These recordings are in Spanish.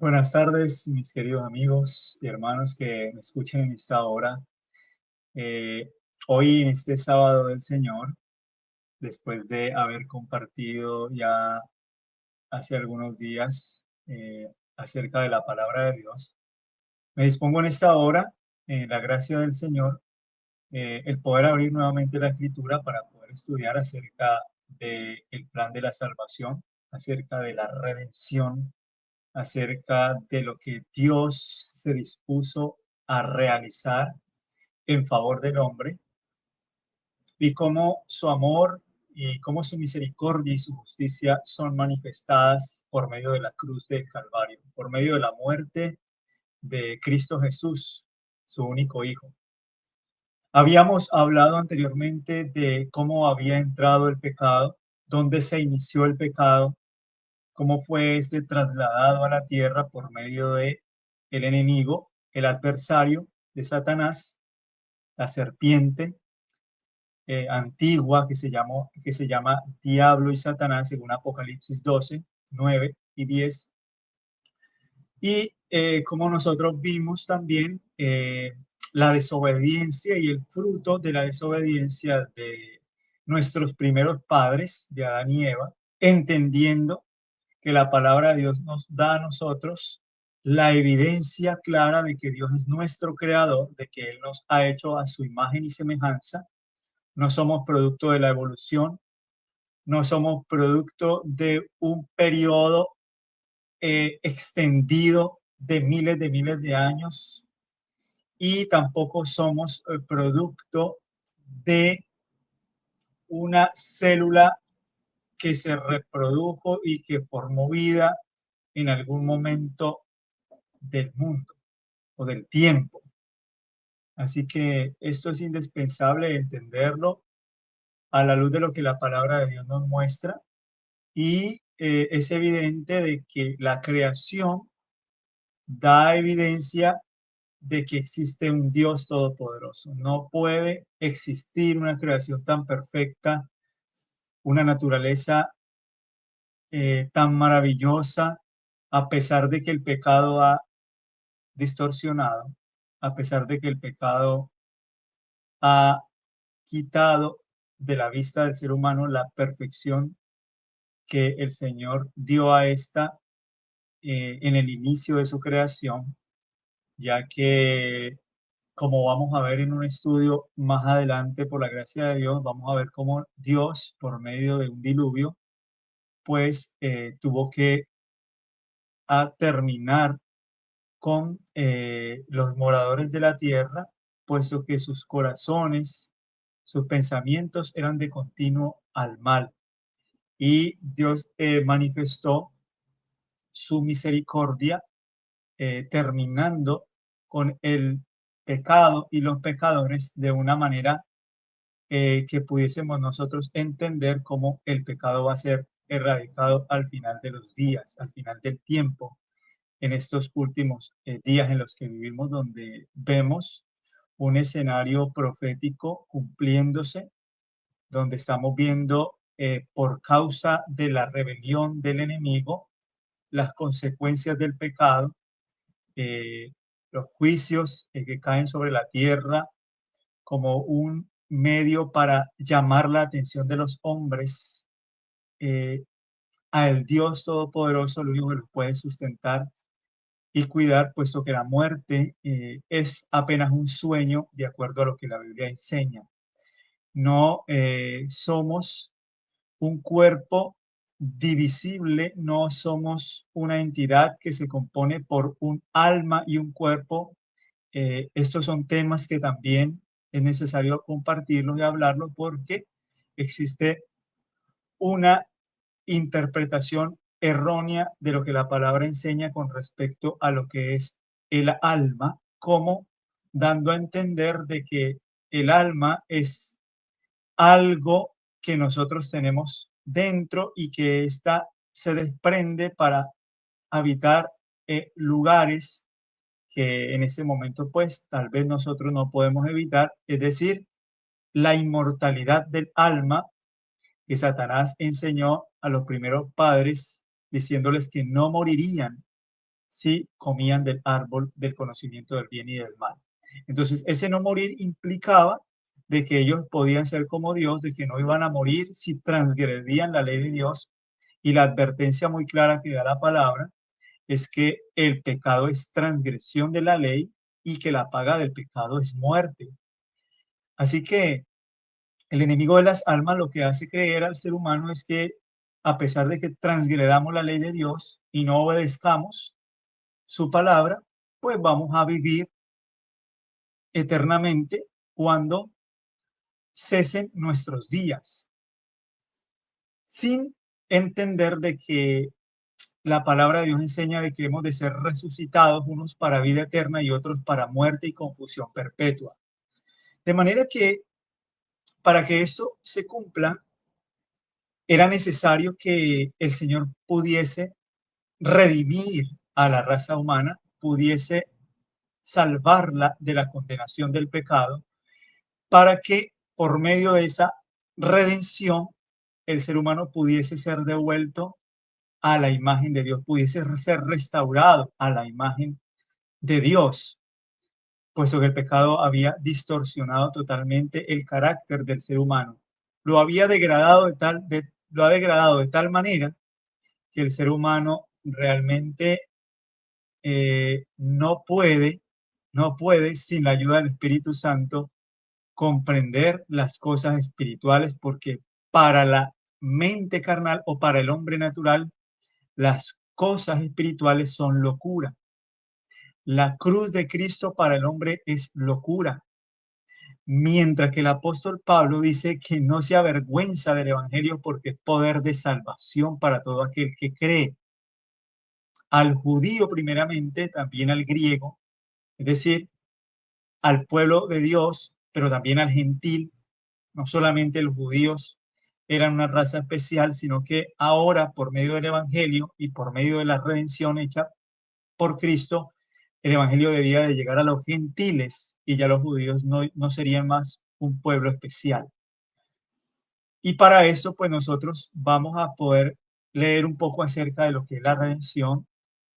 Buenas tardes, mis queridos amigos y hermanos que me escuchan en esta hora. Eh, Hoy, en este sábado del Señor, después de haber compartido ya hace algunos días acerca de la palabra de Dios, me dispongo en esta hora, en la gracia del Señor, el poder abrir nuevamente la Escritura para poder estudiar acerca del plan de la salvación, acerca de la redención, acerca de lo que Dios se dispuso a realizar en favor del hombre y cómo su amor y cómo su misericordia y su justicia son manifestadas por medio de la cruz del Calvario, por medio de la muerte de Cristo Jesús, su único Hijo. Habíamos hablado anteriormente de cómo había entrado el pecado, dónde se inició el pecado, cómo fue este trasladado a la tierra por medio de el enemigo, el adversario de Satanás, la serpiente antigua que se llama Diablo y Satanás, según Apocalipsis 12, 9 y 10. Y como nosotros vimos también la desobediencia y el fruto de la desobediencia de nuestros primeros padres, de Adán y Eva, entendiendo que la palabra de Dios nos da a nosotros la evidencia clara de que Dios es nuestro creador, de que Él nos ha hecho a su imagen y semejanza. No somos producto de la evolución, no somos producto de un periodo extendido de miles de años y tampoco somos producto de una célula que se reprodujo y que formó vida en algún momento del mundo o del tiempo. Así que esto es indispensable entenderlo a la luz de lo que la palabra de Dios nos muestra y es evidente de que la creación da evidencia de que existe un Dios todopoderoso. No puede existir una creación tan perfecta, una naturaleza tan maravillosa, a pesar de que el pecado ha distorsionado, a pesar de que el pecado ha quitado de la vista del ser humano la perfección que el Señor dio a esta en el inicio de su creación, ya que, como vamos a ver en un estudio más adelante, por la gracia de Dios, vamos a ver cómo Dios, por medio de un diluvio, pues tuvo que terminar con los moradores de la tierra, puesto que sus corazones, sus pensamientos eran de continuo al mal. Y Dios manifestó su misericordia terminando con el pecado y los pecadores de una manera que pudiésemos nosotros entender cómo el pecado va a ser erradicado al final de los días, al final del tiempo, en estos últimos días en los que vivimos, donde vemos un escenario profético cumpliéndose, donde estamos viendo por causa de la rebelión del enemigo, las consecuencias del pecado, eh, los juicios que caen sobre la tierra como un medio para llamar la atención de los hombres eh, al Dios Todopoderoso, el único que los puede sustentar y cuidar, puesto que la muerte es apenas un sueño, de acuerdo a lo que la Biblia enseña. No somos un cuerpo divisible, no somos una entidad que se compone por un alma y un cuerpo. Estos son temas que también es necesario compartirlos y hablarlos porque existe una interpretación errónea de lo que la palabra enseña con respecto a lo que es el alma, como dando a entender de que el alma es algo que nosotros tenemos dentro y que ésta se desprende para habitar lugares que en este momento pues tal vez nosotros no podemos evitar, es decir, la inmortalidad del alma que Satanás enseñó a los primeros padres diciéndoles que no morirían, si comían del árbol del conocimiento del bien y del mal. Entonces, ese no morir implicaba de que ellos podían ser como Dios, de que no iban a morir si transgredían la ley de Dios. Y la advertencia muy clara que da la palabra es que el pecado es transgresión de la ley y que la paga del pecado es muerte. Así que el enemigo de las almas lo que hace creer al ser humano es que a pesar de que transgredamos la ley de Dios y no obedezcamos su palabra, pues vamos a vivir eternamente cuando cesen nuestros días, sin entender de que la palabra de Dios enseña de que hemos de ser resucitados unos para vida eterna y otros para muerte y confusión perpetua. De manera que para que esto se cumpla, era necesario que el Señor pudiese redimir a la raza humana, pudiese salvarla de la condenación del pecado, para que por medio de esa redención el ser humano pudiese ser devuelto a la imagen de Dios, pudiese ser restaurado a la imagen de Dios, puesto que el pecado había distorsionado totalmente el carácter del ser humano. Lo había degradado lo ha degradado de tal manera que el ser humano realmente no puede, sin la ayuda del Espíritu Santo, comprender las cosas espirituales, porque para la mente carnal o para el hombre natural, las cosas espirituales son locura. La cruz de Cristo para el hombre es locura, mientras que el apóstol Pablo dice que no se avergüenza del evangelio porque es poder de salvación para todo aquel que cree, al judío primeramente, también al griego, es decir, al pueblo de Dios, pero también al gentil. No solamente los judíos eran una raza especial, sino que ahora por medio del evangelio y por medio de la redención hecha por Cristo, el evangelio debía de llegar a los gentiles y ya los judíos no serían más un pueblo especial. Y para eso, pues nosotros vamos a poder leer un poco acerca de lo que es la redención,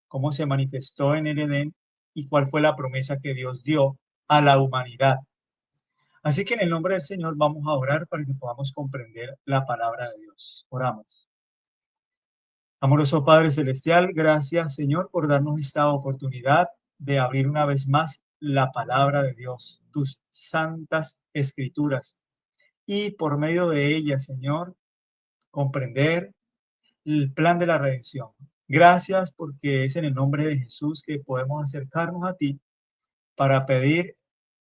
cómo se manifestó en el Edén y cuál fue la promesa que Dios dio a la humanidad. Así que en el nombre del Señor vamos a orar para que podamos comprender la palabra de Dios. Oramos. Amoroso Padre Celestial, gracias Señor por darnos esta oportunidad de abrir una vez más la palabra de Dios, tus santas escrituras, y por medio de ellas, Señor, comprender el plan de la redención. Gracias porque es en el nombre de Jesús que podemos acercarnos a ti para pedir,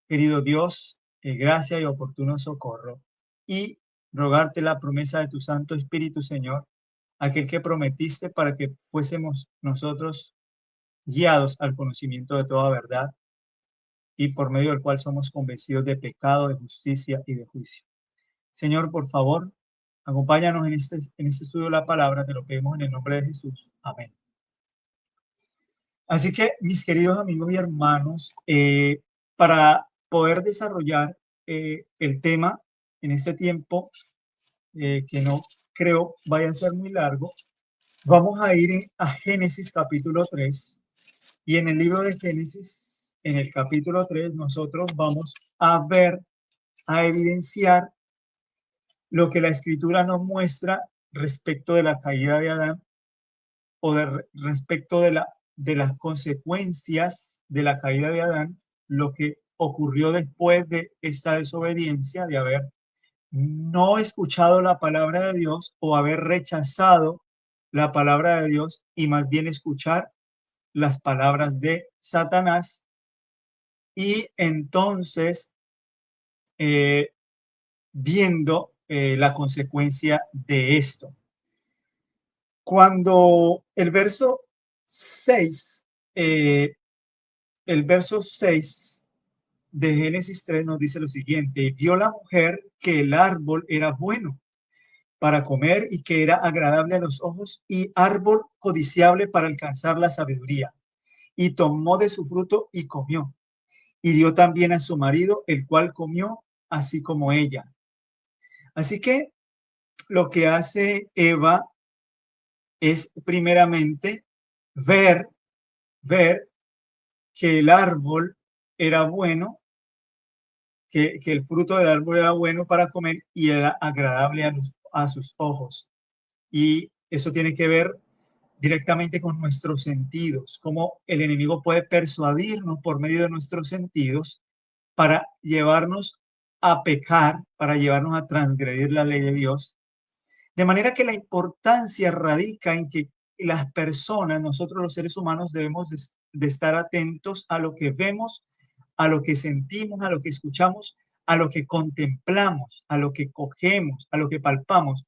querido Dios, gracia y oportuno socorro, y rogarte la promesa de tu Santo Espíritu, Señor, aquel que prometiste para que fuésemos nosotros guiados al conocimiento de toda verdad y por medio del cual somos convencidos de pecado, de justicia y de juicio. Señor, por favor, acompáñanos en este estudio de la palabra, te lo pedimos en el nombre de Jesús. Amén. Así que, mis queridos amigos y hermanos, para poder desarrollar el tema en este tiempo, que no creo vaya a ser muy largo, vamos a ir a Génesis capítulo 3. Y en el libro de Génesis, en el capítulo 3, nosotros vamos a ver, a evidenciar lo que la escritura nos muestra respecto de la caída de Adán o respecto de las consecuencias de la caída de Adán, lo que ocurrió después de esta desobediencia, de haber no escuchado la palabra de Dios o haber rechazado la palabra de Dios y más bien escuchar las palabras de Satanás, y entonces eh, viendo la consecuencia de esto. Cuando eh, el verso 6 de Génesis 3 nos dice lo siguiente: y vio la mujer que el árbol era bueno para comer y que era agradable a los ojos y árbol codiciable para alcanzar la sabiduría. Y tomó de su fruto y comió. Y dio también a su marido, el cual comió así como ella. Así que lo que hace Eva es primeramente ver ver que el árbol era bueno, que el fruto del árbol era bueno para comer y era agradable a sus ojos. Y eso tiene que ver directamente con nuestros sentidos, cómo el enemigo puede persuadirnos por medio de nuestros sentidos para llevarnos a pecar, para llevarnos a transgredir la ley de Dios. De manera que la importancia radica en que las personas, nosotros los seres humanos, debemos de estar atentos a lo que vemos, a lo que sentimos, a lo que escuchamos, a lo que contemplamos, a lo que cogemos, a lo que palpamos.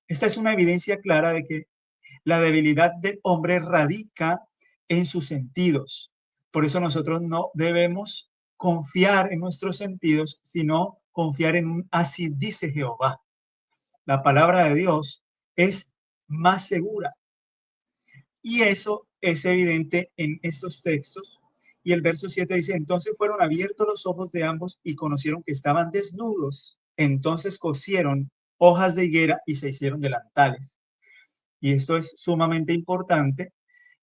Esta es una evidencia clara de que la debilidad del hombre radica en sus sentidos. Por eso nosotros no debemos confiar en nuestros sentidos, sino confiar en un así dice Jehová. La palabra de Dios es más segura y eso es evidente en estos textos. Y el verso 7 dice, entonces fueron abiertos los ojos de ambos y conocieron que estaban desnudos. Entonces cosieron hojas de higuera y se hicieron delantales. Y esto es sumamente importante,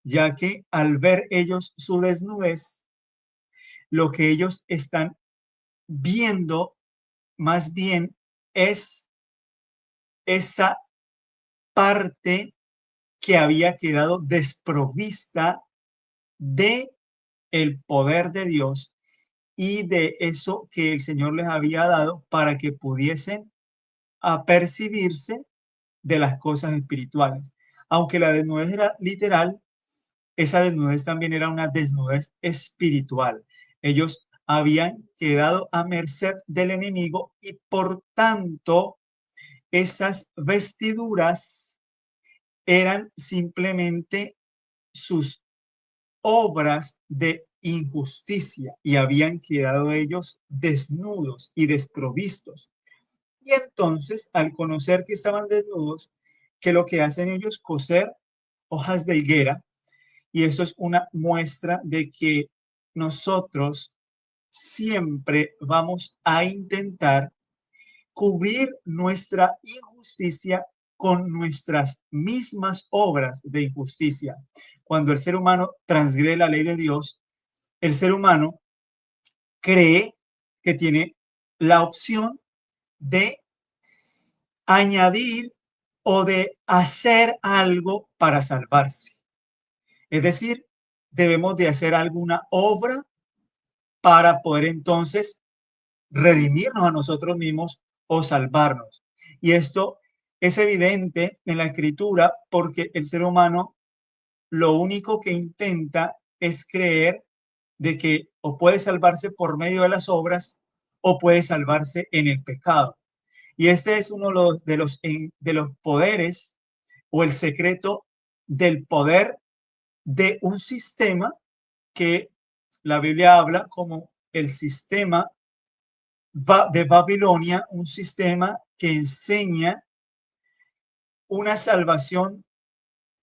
ya que al ver ellos su desnudez, lo que ellos están viendo más bien es esa parte que había quedado desprovista de el poder de Dios y de eso que el Señor les había dado para que pudiesen apercibirse de las cosas espirituales. Aunque la desnudez era literal, esa desnudez también era una desnudez espiritual. Ellos habían quedado a merced del enemigo y por tanto esas vestiduras eran simplemente sus obras de injusticia y habían quedado ellos desnudos y desprovistos. Y entonces, al conocer que estaban desnudos, que lo que hacen ellos coser hojas de higuera, y esto es una muestra de que nosotros siempre vamos a intentar cubrir nuestra injusticia con nuestras mismas obras de injusticia. Cuando el ser humano transgrede la ley de Dios, el ser humano cree que tiene la opción de añadir o de hacer algo para salvarse. Es decir, debemos de hacer alguna obra para poder entonces redimirnos a nosotros mismos o salvarnos. Y esto es evidente en la escritura porque el ser humano lo único que intenta es creer de que o puede salvarse por medio de las obras o puede salvarse en el pecado. Y este es uno de los poderes o el secreto del poder de un sistema que la Biblia habla como el sistema de Babilonia, un sistema que enseña una salvación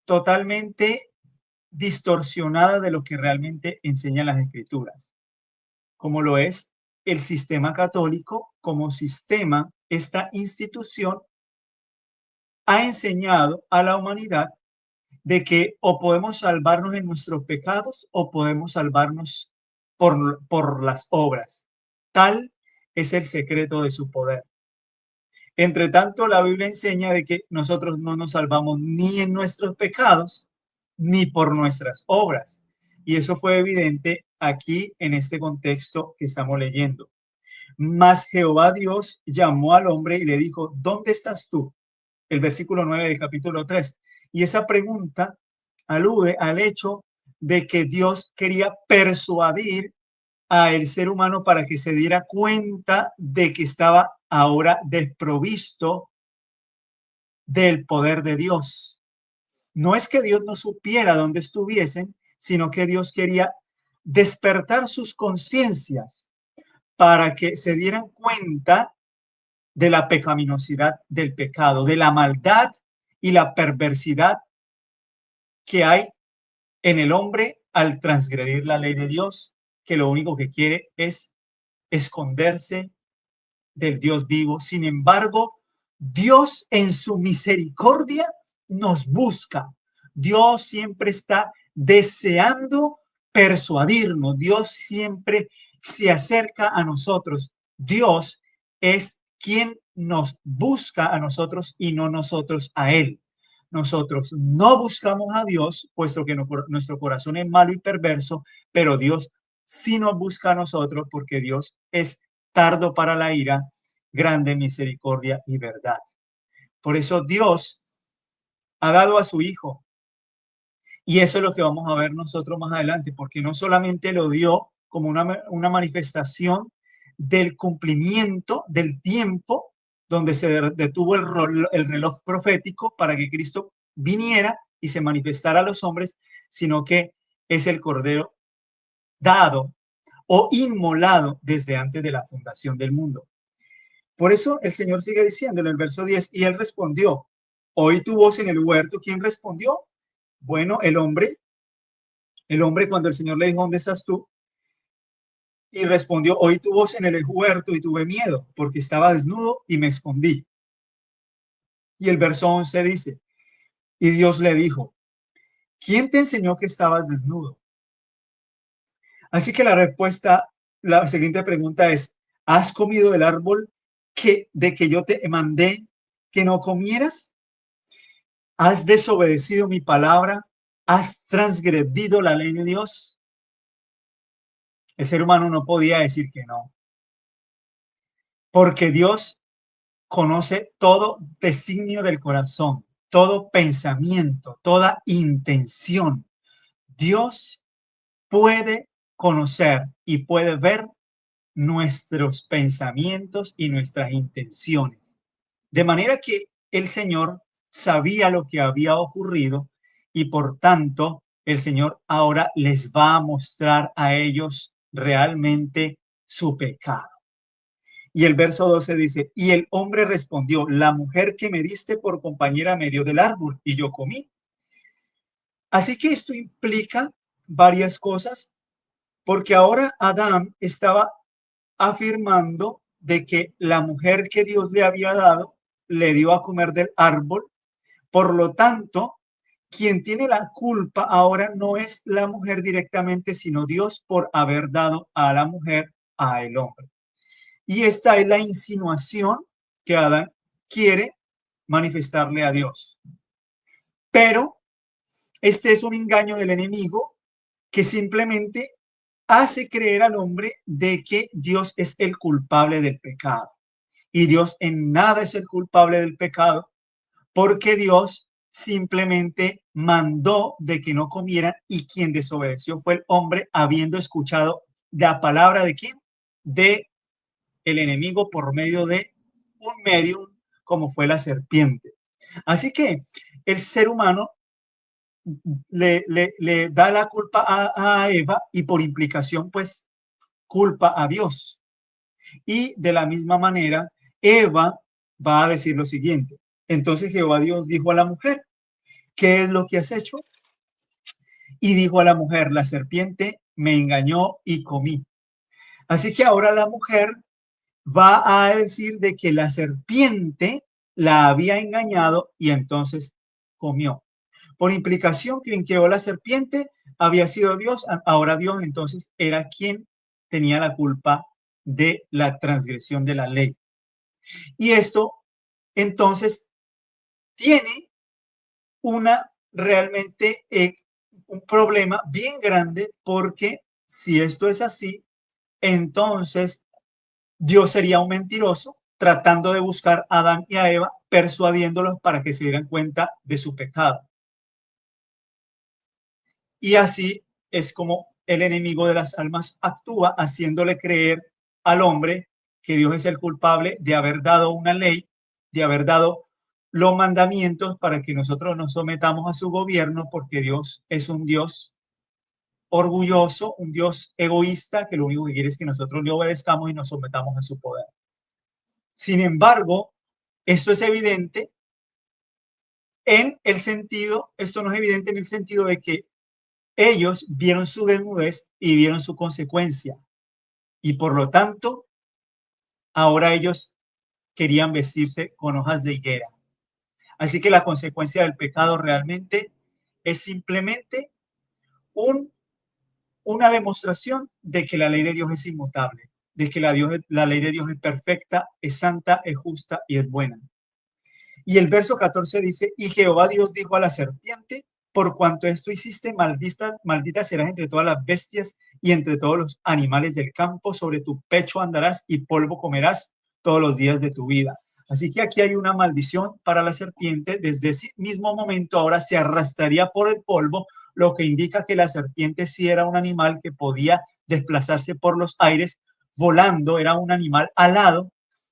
totalmente distorsionada de lo que realmente enseñan las escrituras, como lo es el sistema católico como sistema. Esta institución ha enseñado a la humanidad de que o podemos salvarnos en nuestros pecados o podemos salvarnos por las obras. Tal es el secreto de su poder. Entre tanto, la Biblia enseña de que nosotros no nos salvamos ni en nuestros pecados ni por nuestras obras. Y eso fue evidente aquí en este contexto que estamos leyendo. Mas Jehová Dios llamó al hombre y le dijo, ¿dónde estás tú? El versículo 9 del capítulo 3. Y esa pregunta alude al hecho de que Dios quería persuadir a el ser humano para que se diera cuenta de que estaba ahora desprovisto del poder de Dios. No es que Dios no supiera dónde estuviesen, sino que Dios quería despertar sus conciencias para que se dieran cuenta de la pecaminosidad del pecado, de la maldad y la perversidad que hay en el hombre al transgredir la ley de Dios, que lo único que quiere es esconderse del Dios vivo. Sin embargo, Dios en su misericordia nos busca. Dios siempre está deseando persuadirnos. Dios siempre se acerca a nosotros. Dios es quien nos busca a nosotros y no nosotros a Él. Nosotros no buscamos a Dios, puesto que nuestro corazón es malo y perverso, pero Dios sí nos busca a nosotros porque Dios es tardo para la ira, grande misericordia y verdad. Por eso Dios ha dado a su Hijo. Y eso es lo que vamos a ver nosotros más adelante, porque no solamente lo dio como una manifestación del cumplimiento del tiempo donde se detuvo el reloj profético para que Cristo viniera y se manifestara a los hombres, sino que es el Cordero dado o inmolado desde antes de la fundación del mundo. Por eso el Señor sigue diciendo en el verso 10, y él respondió, oí tu voz en el huerto. ¿Quién respondió? Bueno, el hombre cuando el Señor le dijo, ¿dónde estás tú? Y respondió, oí tu voz en el huerto y tuve miedo porque estaba desnudo y me escondí. Y el verso 11 dice, y Dios le dijo, ¿quién te enseñó que estabas desnudo? Así que la respuesta, la siguiente pregunta es, ¿has comido del árbol de que yo te mandé que no comieras? ¿Has desobedecido mi palabra? ¿Has transgredido la ley de Dios? El ser humano no podía decir que no, porque Dios conoce todo designio del corazón, todo pensamiento, toda intención. Dios puede conocer y puede ver nuestros pensamientos y nuestras intenciones. De manera que el Señor sabía lo que había ocurrido y por tanto el Señor ahora les va a mostrar a ellos realmente su pecado. Y el verso 12 dice, y el hombre respondió, la mujer que me diste por compañera me dio del árbol y yo comí. Así que esto implica varias cosas, porque ahora Adán estaba afirmando de que la mujer que Dios le había dado le dio a comer del árbol. Por lo tanto, quien tiene la culpa ahora no es la mujer directamente, sino Dios por haber dado a la mujer a el hombre. Y esta es la insinuación que Adán quiere manifestarle a Dios. Pero este es un engaño del enemigo que simplemente hace creer al hombre de que Dios es el culpable del pecado. Y Dios en nada es el culpable del pecado, porque Dios simplemente mandó de que no comieran y quien desobedeció fue el hombre, habiendo escuchado la palabra de quién, de el enemigo por medio de un medium como fue la serpiente. Así que el ser humano le da la culpa a Eva y por implicación pues culpa a Dios. Y de la misma manera, Eva va a decir lo siguiente. Entonces Jehová Dios dijo a la mujer, ¿qué es lo que has hecho? Y dijo a la mujer, la serpiente me engañó y comí. Así que ahora la mujer va a decir de que la serpiente la había engañado y entonces comió. Por implicación, quien creó la serpiente había sido Dios, ahora Dios entonces era quien tenía la culpa de la transgresión de la ley. Y esto entonces tiene una realmente un problema bien grande porque si esto es así, entonces Dios sería un mentiroso tratando de buscar a Adán y a Eva, persuadiéndolos para que se dieran cuenta de su pecado. Y así es como el enemigo de las almas actúa, haciéndole creer al hombre que Dios es el culpable de haber dado una ley, de haber dado los mandamientos para que nosotros nos sometamos a su gobierno, porque Dios es un Dios orgulloso, un Dios egoísta, que lo único que quiere es que nosotros le obedezcamos y nos sometamos a su poder. Sin embargo, esto es evidente en el sentido, esto no es evidente en el sentido de que ellos vieron su desnudez y vieron su consecuencia. Y por lo tanto, ahora ellos querían vestirse con hojas de higuera. Así que la consecuencia del pecado realmente es simplemente un, una demostración de que la ley de Dios es inmutable, de que la ley de Dios es perfecta, es santa, es justa y es buena. Y el verso 14 dice, y Jehová Dios dijo a la serpiente, por cuanto esto hiciste, maldita serás entre todas las bestias y entre todos los animales del campo, sobre tu pecho andarás y polvo comerás todos los días de tu vida. Así que aquí hay una maldición para la serpiente. Desde ese mismo momento ahora se arrastraría por el polvo, lo que indica que la serpiente sí era un animal que podía desplazarse por los aires volando, era un animal alado,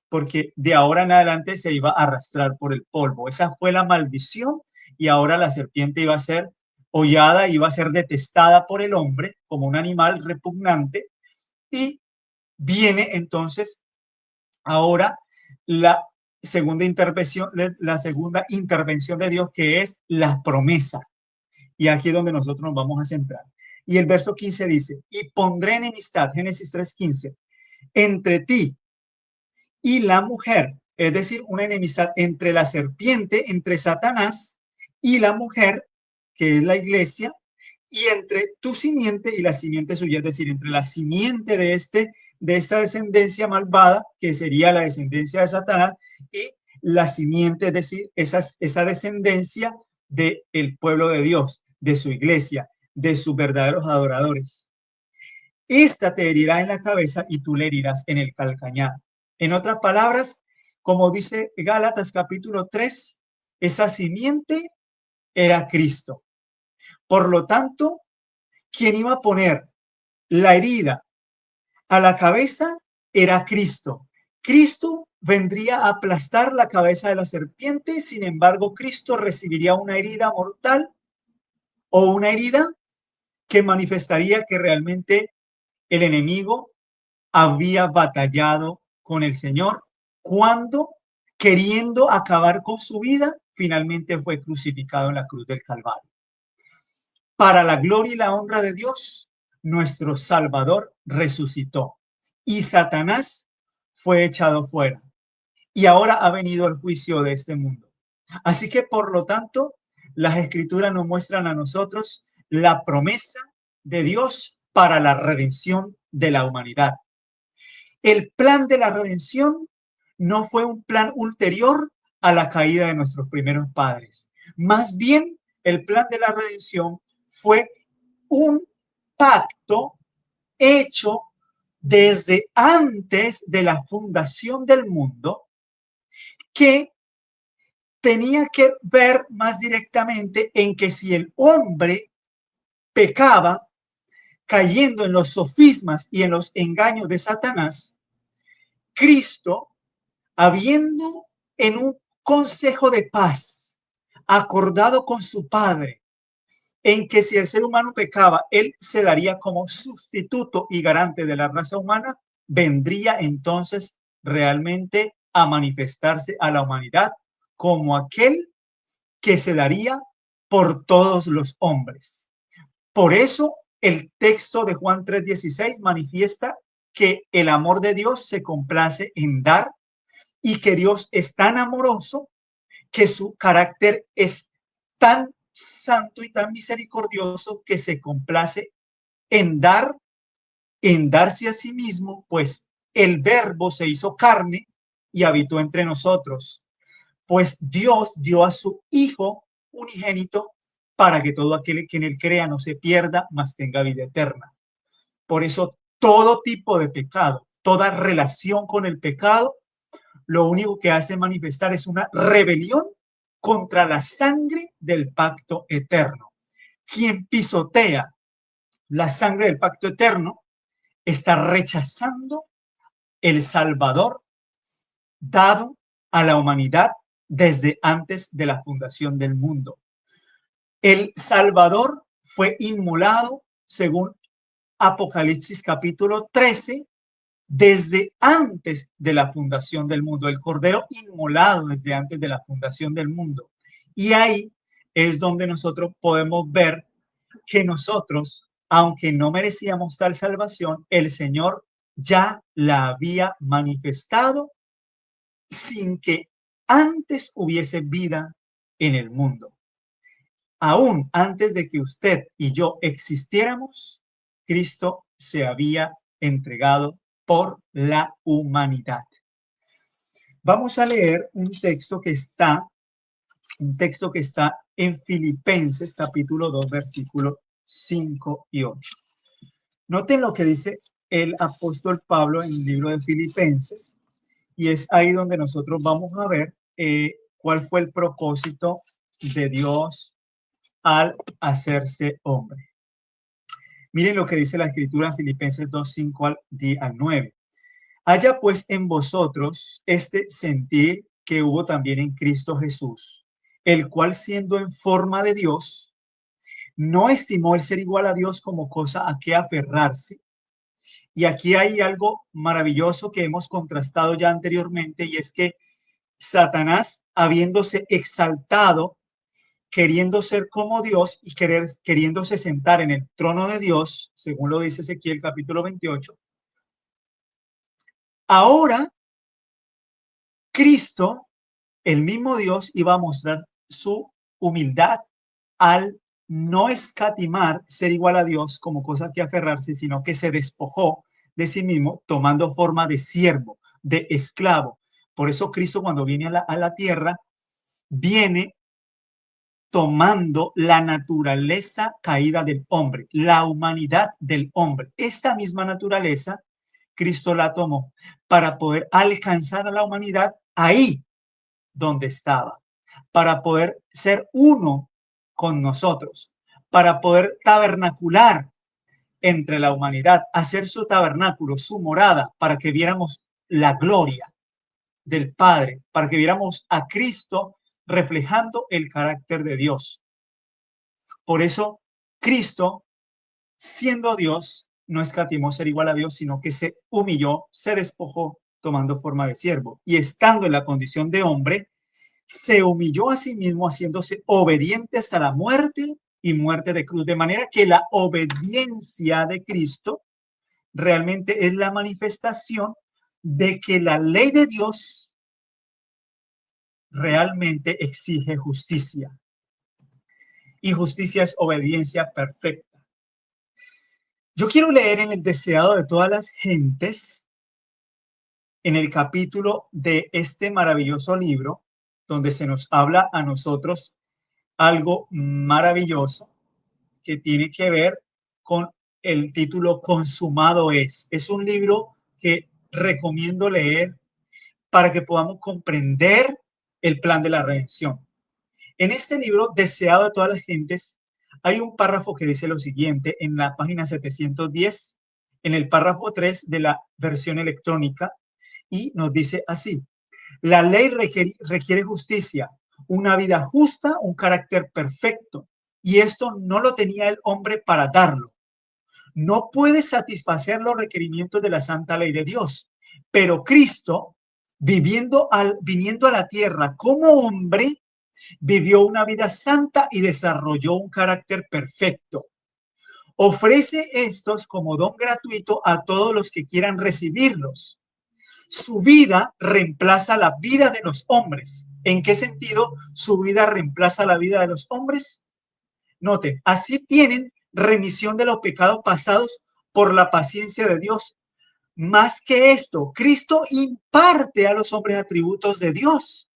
porque de ahora en adelante se iba a arrastrar por el polvo. Esa fue la maldición y ahora la serpiente iba a ser hollada, iba a ser detestada por el hombre como un animal repugnante. Y viene entonces ahora la la segunda intervención de Dios, que es la promesa. Y aquí es donde nosotros nos vamos a centrar. Y el verso 15 dice, y pondré enemistad, Génesis 3:15, entre ti y la mujer, es decir, una enemistad entre la serpiente, entre Satanás y la mujer, que es la iglesia, y entre tu simiente y la simiente suya, es decir, entre la simiente de esta descendencia malvada, que sería la descendencia de Satanás, y la simiente, es decir, esa descendencia del pueblo de Dios, de su iglesia, de sus verdaderos adoradores. Esta te herirá en la cabeza y tú le herirás en el calcañar. En otras palabras, como dice Gálatas capítulo 3, esa simiente era Cristo. Por lo tanto, quien iba a poner la herida a la cabeza era Cristo. Cristo vendría a aplastar la cabeza de la serpiente, sin embargo, Cristo recibiría una herida mortal o una herida que manifestaría que realmente el enemigo había batallado con el Señor cuando, queriendo acabar con su vida, finalmente fue crucificado en la cruz del Calvario. Para la gloria y la honra de Dios, nuestro Salvador resucitó y Satanás fue echado fuera. Y ahora ha venido el juicio de este mundo. Así que, por lo tanto, las escrituras nos muestran a nosotros la promesa de Dios para la redención de la humanidad. El plan de la redención no fue un plan ulterior a la caída de nuestros primeros padres. Más bien, el plan de la redención fue un pacto hecho desde antes de la fundación del mundo, que tenía que ver más directamente en que si el hombre pecaba cayendo en los sofismas y en los engaños de Satanás, Cristo, habiendo en un consejo de paz acordado con su Padre, en que si el ser humano pecaba, él se daría como sustituto y garante de la raza humana, vendría entonces realmente a manifestarse a la humanidad como aquel que se daría por todos los hombres. Por eso el texto de Juan 3:16 manifiesta que el amor de Dios se complace en dar y que Dios es tan amoroso que su carácter es tan santo y tan misericordioso que se complace en dar, en darse a sí mismo, pues el verbo se hizo carne y habitó entre nosotros. Pues Dios dio a su Hijo unigénito para que todo aquel que en él crea no se pierda, mas tenga vida eterna. Por eso todo tipo de pecado, toda relación con el pecado, lo único que hace manifestar es una rebelión contra la sangre del pacto eterno. Quien pisotea la sangre del pacto eterno está rechazando el Salvador dado a la humanidad desde antes de la fundación del mundo. El Salvador fue inmolado, según Apocalipsis capítulo 13, desde antes de la fundación del mundo, el Cordero inmolado desde antes de la fundación del mundo. Y ahí es donde nosotros podemos ver que nosotros, aunque no merecíamos tal salvación, el Señor ya la había manifestado sin que antes hubiese vida en el mundo. aún antes de que usted y yo existiéramos, Cristo se había entregado por la humanidad. Vamos a leer un texto que está en Filipenses capítulo 2, versículos 5 y 8. Noten lo que dice el apóstol Pablo en el libro de Filipenses, y es ahí donde nosotros vamos a ver cuál fue el propósito de Dios al hacerse hombre. Miren lo que dice la escritura en Filipenses 2, 5 al 9. Haya pues en vosotros este sentir que hubo también en Cristo Jesús, el cual siendo en forma de Dios, no estimó el ser igual a Dios como cosa a que aferrarse. Y aquí hay algo maravilloso que hemos contrastado ya anteriormente, y es que Satanás, habiéndose exaltado, queriendo ser como Dios y queriéndose sentar en el trono de Dios, según lo dice Ezequiel capítulo 28, ahora Cristo, el mismo Dios, iba a mostrar su humildad al no escatimar ser igual a Dios como cosa que aferrarse, sino que se despojó de sí mismo, tomando forma de siervo, de esclavo. Por eso Cristo, cuando viene a la tierra, viene tomando la naturaleza caída del hombre, la humanidad del hombre. Esta misma naturaleza, Cristo la tomó para poder alcanzar a la humanidad ahí donde estaba, para poder ser uno con nosotros, para poder tabernacular entre la humanidad, hacer su tabernáculo, su morada, para que viéramos la gloria del Padre, para que viéramos a Cristo reflejando el carácter de Dios. Por eso, Cristo, siendo Dios, no escatimó ser igual a Dios, sino que se humilló, se despojó, tomando forma de siervo. Y estando en la condición de hombre, se humilló a sí mismo, haciéndose obediente hasta la muerte y muerte de cruz. De manera que la obediencia de Cristo realmente es la manifestación de que la ley de Dios realmente exige justicia. Y justicia es obediencia perfecta. Yo quiero leer en el deseado de todas las gentes, en el capítulo de este maravilloso libro, donde se nos habla a nosotros algo maravilloso que tiene que ver con el título Consumado es. Es un libro que recomiendo leer para que podamos comprender el plan de la redención. En este libro, Deseado de todas las gentes, hay un párrafo que dice lo siguiente en la página 710, en el párrafo 3 de la versión electrónica, y nos dice así: la ley requiere justicia, una vida justa, un carácter perfecto, y esto no lo tenía el hombre para darlo. No puede satisfacer los requerimientos de la santa ley de Dios, pero Cristo, viniendo a la tierra como hombre, vivió una vida santa y desarrolló un carácter perfecto. Ofrece estos como don gratuito a todos los que quieran recibirlos. Su vida reemplaza la vida de los hombres. ¿En qué sentido su vida reemplaza la vida de los hombres? Noten, así tienen remisión de los pecados pasados por la paciencia de Dios. Más que esto, Cristo imparte a los hombres atributos de Dios.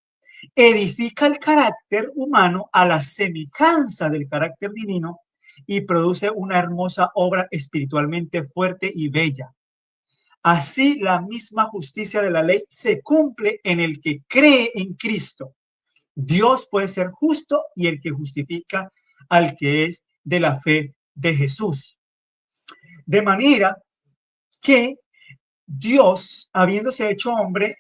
Edifica el carácter humano a la semejanza del carácter divino y produce una hermosa obra espiritualmente fuerte y bella. Así, la misma justicia de la ley se cumple en el que cree en Cristo. Dios puede ser justo y el que justifica al que es de la fe de Jesús. De manera que Dios, habiéndose hecho hombre,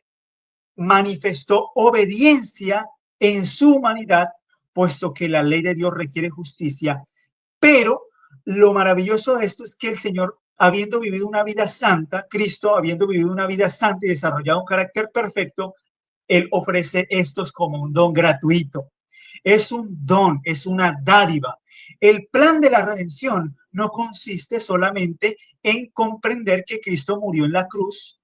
manifestó obediencia en su humanidad, puesto que la ley de Dios requiere justicia. Pero lo maravilloso de esto es que el Señor, habiendo vivido una vida santa, Cristo, habiendo vivido una vida santa y desarrollado un carácter perfecto, Él ofrece estos como un don gratuito. Es un don, es una dádiva. El plan de la redención no consiste solamente en comprender que Cristo murió en la cruz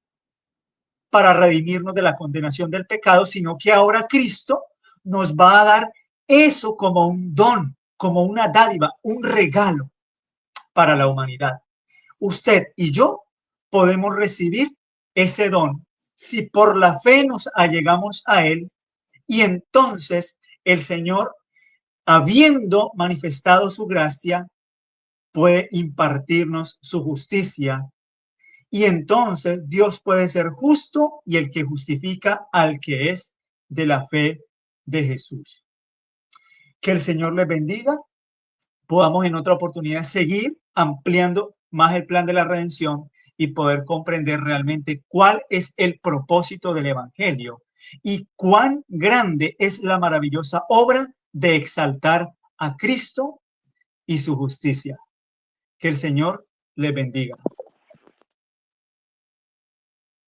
para redimirnos de la condenación del pecado, sino que ahora Cristo nos va a dar eso como un don, como una dádiva, un regalo para la humanidad. Usted y yo podemos recibir ese don si por la fe nos allegamos a Él, y entonces el Señor, habiendo manifestado su gracia, puede impartirnos su justicia. Y entonces Dios puede ser justo y el que justifica al que es de la fe de Jesús. Que el Señor les bendiga. Podamos en otra oportunidad seguir ampliando más el plan de la redención y poder comprender realmente cuál es el propósito del Evangelio y cuán grande es la maravillosa obra de exaltar a Cristo y su justicia. Que el Señor les bendiga.